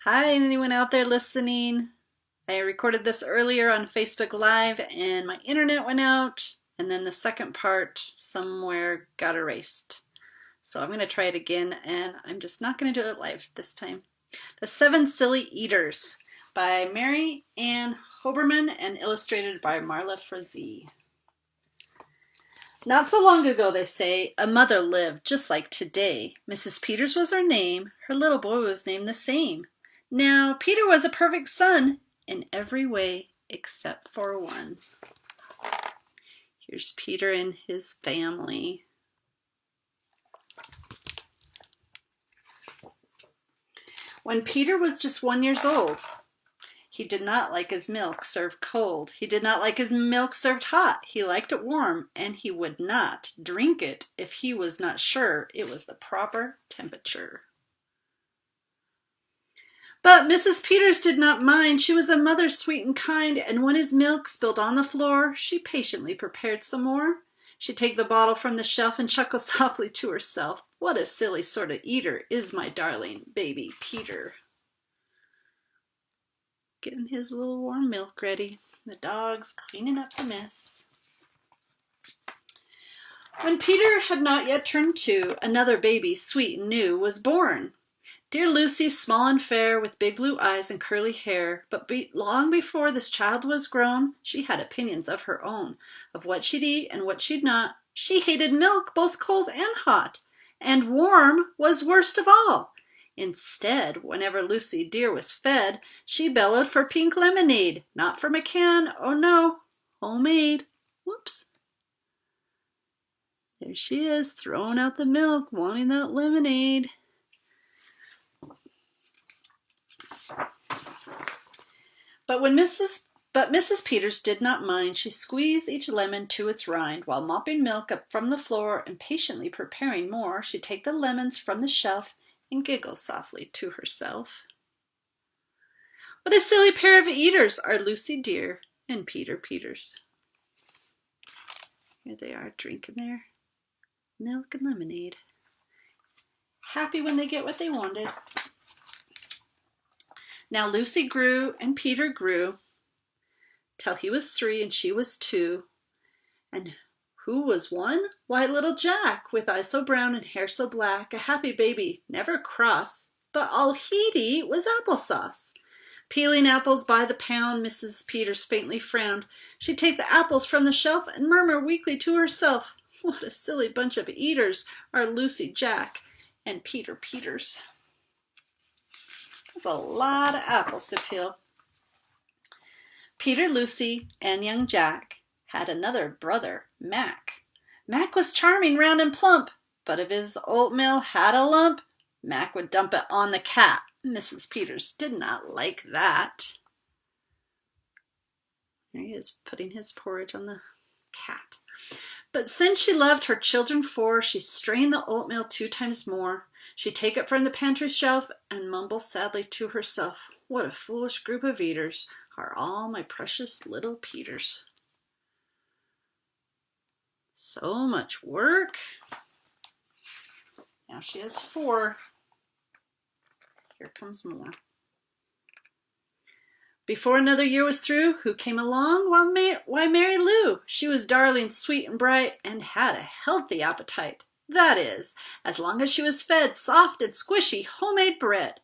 Hi, anyone out there listening? I recorded this earlier on Facebook Live and my internet went out, and then the second part somewhere got erased. So I'm going to try it again, and I'm just not going to do it live this time. The Seven Silly Eaters by Mary Ann Hoberman and illustrated by Marla Frazee. Not so long ago, they say, a mother lived just like today. Mrs. Peters was her name. Her little boy was named the same. Now, Peter was a perfect son in every way except for one. Here's Peter and his family. When Peter was just 1 year old, he did not like his milk served cold. He did not like his milk served hot. He liked it warm, and he would not drink it if he was not sure it was the proper temperature. But Mrs. Peters did not mind. She was a mother sweet and kind, and when his milk spilled on the floor, she patiently prepared some more. She'd take the bottle from the shelf and chuckle softly to herself. What a silly sort of eater is my darling baby Peter. Getting his little warm milk ready. The dog's cleaning up the mess. When Peter had not yet turned 2, another baby, sweet and new, was born. Dear Lucy, small and fair, with big blue eyes and curly hair, but long before this child was grown, she had opinions of her own, of what she'd eat and what she'd not. She hated milk, both cold and hot, and warm was worst of all. Instead, whenever Lucy dear was fed, she bellowed for pink lemonade, not from a can, oh no, homemade. Whoops. There she is, throwing out the milk, wanting that lemonade. But Mrs. Peters did not mind. She squeezed each lemon to its rind, while mopping milk up from the floor and patiently preparing more. She'd take the lemons from the shelf and giggle softly to herself. What a silly pair of eaters are Lucy dear and Peter Peters. Here they are drinking their milk and lemonade. Happy when they get what they wanted. Now Lucy grew and Peter grew till he was 3 and she was 2. And who was one? Why, little Jack, with eyes so brown and hair so black, a happy baby, never cross, but all he'd eat was applesauce. Peeling apples by the pound, Mrs. Peters faintly frowned. She'd take the apples from the shelf and murmur weakly to herself, what a silly bunch of eaters are Lucy, Jack, and Peter Peters. That's a lot of apples to peel. Peter, Lucy, and young Jack had another brother, Mac. Mac was charming, round, and plump, but if his oatmeal had a lump, Mac would dump it on the cat. Mrs. Peters did not like that. There he is, putting his porridge on the cat. But since she loved her children 4, she strained the oatmeal 2 times more. She'd take it from the pantry shelf and mumble sadly to herself, what a foolish group of eaters are all my precious little Peters. So much work. Now she has 4. Here comes more. Before another year was through, who came along? Why, Mary Lou. She was darling, sweet, and bright, and had a healthy appetite. That is, as long as she was fed soft and squishy homemade bread.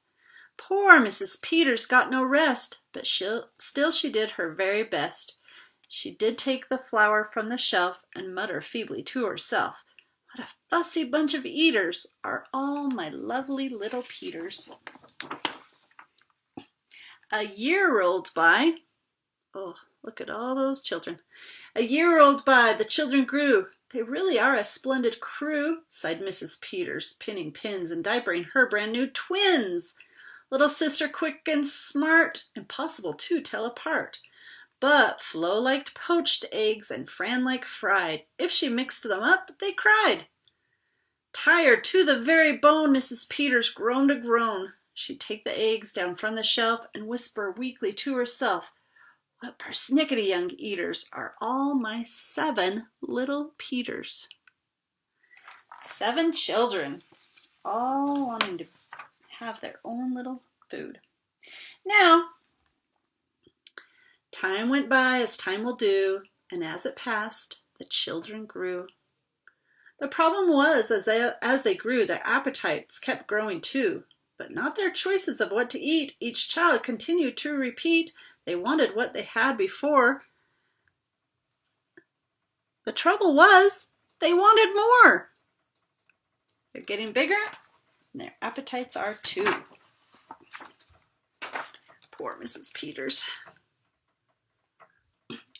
Poor Mrs. Peters got no rest, but still she did her very best. She did take the flour from the shelf and mutter feebly to herself, what a fussy bunch of eaters are all my lovely little Peters. A year rolled by. Oh, look at all those children. A year rolled by, the children grew. They really are a splendid crew, sighed Mrs. Peters, pinning pins and diapering her brand new twins. Little sister quick and smart, impossible to tell apart. But Flo liked poached eggs and Fran liked fried. If she mixed them up, they cried. Tired to the very bone, Mrs. Peters groaned a groan. She'd take the eggs down from the shelf and whisper weakly to herself, what persnickety young eaters are all my 7 little Peters. 7 children, all wanting to have their own little food. Now, time went by as time will do, and as it passed, the children grew. The problem was, as they grew, their appetites kept growing too, but not their choices of what to eat. Each child continued to repeat. They wanted what they had before. The trouble was, they wanted more. They're getting bigger, and their appetites are too. Poor Mrs. Peters.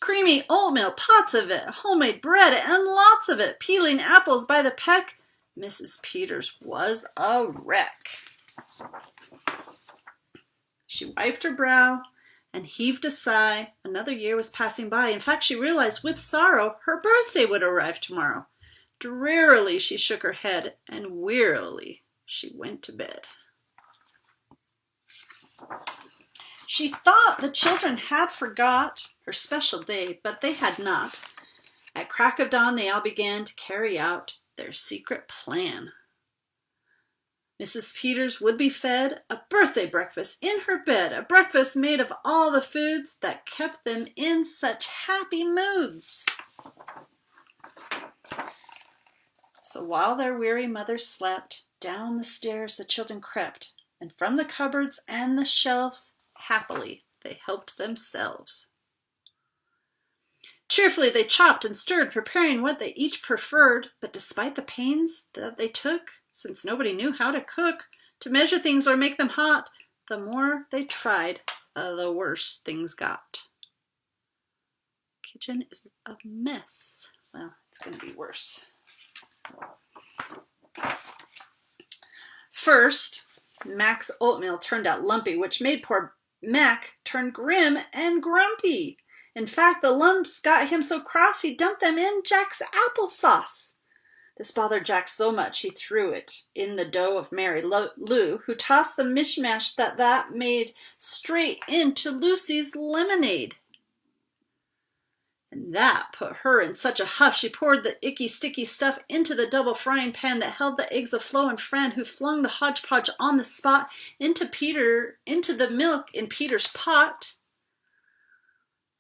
Creamy oatmeal, pots of it, homemade bread, and lots of it, peeling apples by the peck. Mrs. Peters was a wreck. She wiped her brow and heaved a sigh. Another year was passing by. In fact, she realized with sorrow her birthday would arrive tomorrow. Drearily she shook her head, and wearily she went to bed. She thought the children had forgot her special day, but they had not. At crack of dawn, they all began to carry out their secret plan. Mrs. Peters would be fed a birthday breakfast in her bed, a breakfast made of all the foods that kept them in such happy moods. So while their weary mothers slept, down the stairs the children crept, and from the cupboards and the shelves, happily they helped themselves. Cheerfully they chopped and stirred, preparing what they each preferred, but despite the pains that they took, since nobody knew how to cook, to measure things or make them hot, the more they tried, the worse things got. Kitchen is a mess. Well, it's going to be worse. First, Mac's oatmeal turned out lumpy, which made poor Mac turn grim and grumpy. In fact, the lumps got him so cross he dumped them in Jack's applesauce. This bothered Jack so much he threw it in the dough of Mary Lou, who tossed the mishmash that made straight into Lucy's lemonade. And that put her in such a huff she poured the icky, sticky stuff into the double frying pan that held the eggs of Flo and Fran, who flung the hodgepodge on the spot into the milk in Peter's pot.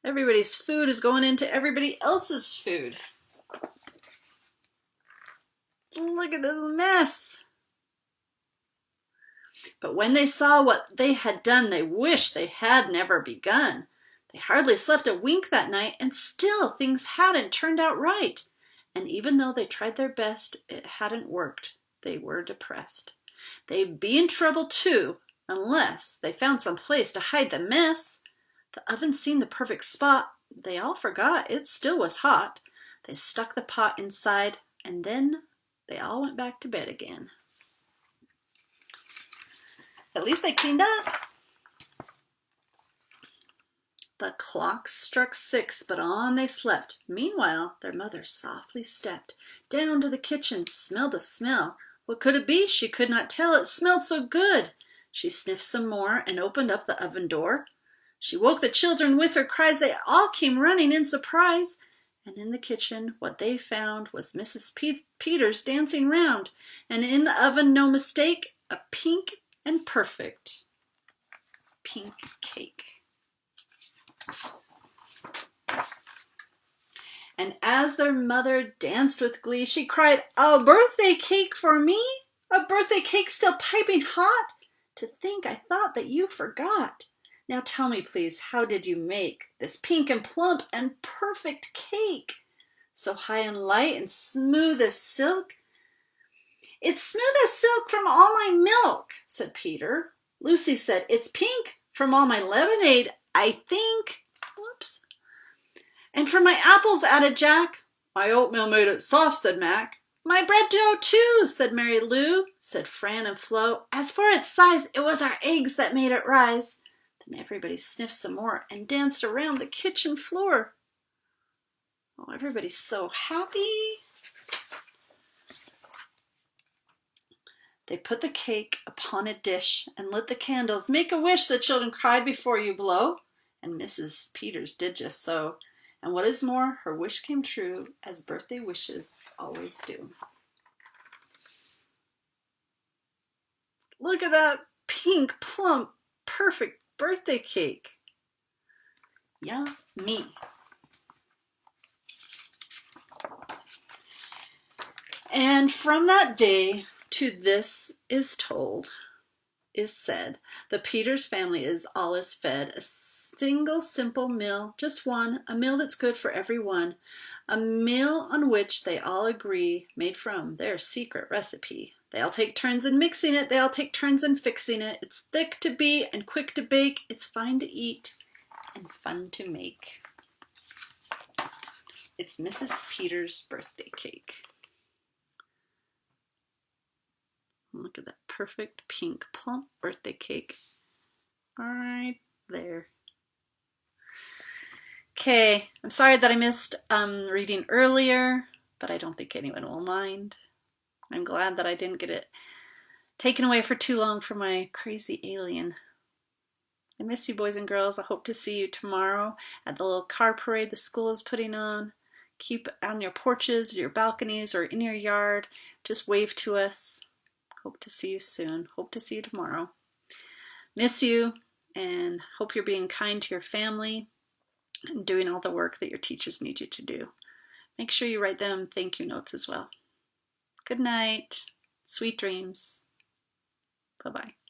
Everybody's food is going into everybody else's food. Look at this mess. But when they saw what they had done, they wished they had never begun. They hardly slept a wink that night, and still things hadn't turned out right. And even though they tried their best, it hadn't worked. They were depressed. They'd be in trouble too, unless they found some place to hide the mess. The oven seemed the perfect spot. They all forgot it still was hot. They stuck the pot inside, and then they all went back to bed again. At least they cleaned up. The clock struck 6, but on they slept. Meanwhile, their mother softly stepped down to the kitchen, smelled a smell. What could it be? She could not tell. It smelled so good. She sniffed some more and opened up the oven door. She woke the children with her cries. They all came running in surprise. And in the kitchen, what they found was Mrs. Peters dancing round. And in the oven, no mistake, a pink and perfect pink cake. And as their mother danced with glee, she cried, "A birthday cake for me? A birthday cake still piping hot? To think I thought that you forgot. Now tell me, please, how did you make this pink and plump and perfect cake? So high and light and smooth as silk?" "It's smooth as silk from all my milk," said Peter. Lucy said, "It's pink from all my lemonade, I think." Whoops. "And from my apples," added Jack. "My oatmeal made it soft," said Mac. "My bread dough, too," said Mary Lou. Said Fran and Flo, "As for its size, it was our eggs that made it rise." Then everybody sniffed some more and danced around the kitchen floor. Oh, everybody's so happy. They put the cake upon a dish and lit the candles. "Make a wish," the children cried, "before you blow." And Mrs. Peters did just so. And what is more, her wish came true, as birthday wishes always do. Look at that pink, plump, perfect birthday cake. Yummy. And from that day to this is told, is said, the Peters family is always fed a single simple meal, just one, a meal that's good for everyone, a meal on which they all agree made from their secret recipe. They all take turns in mixing it, they all take turns in fixing it. It's thick to beat and quick to bake, it's fine to eat and fun to make. It's Mrs. Peters' birthday cake. Look at that perfect pink plump birthday cake right there. Okay, I'm sorry that I missed reading earlier, but I don't think anyone will mind. I'm glad that I didn't get it taken away for too long from my crazy alien. I miss you, boys and girls. I hope to see you tomorrow at the little car parade the school is putting on. Keep on your porches, your balconies, or in your yard. Just wave to us. Hope to see you soon. Hope to see you tomorrow. Miss you, and hope you're being kind to your family and doing all the work that your teachers need you to do. Make sure you write them thank you notes as well. Good night. Sweet dreams. Bye-bye.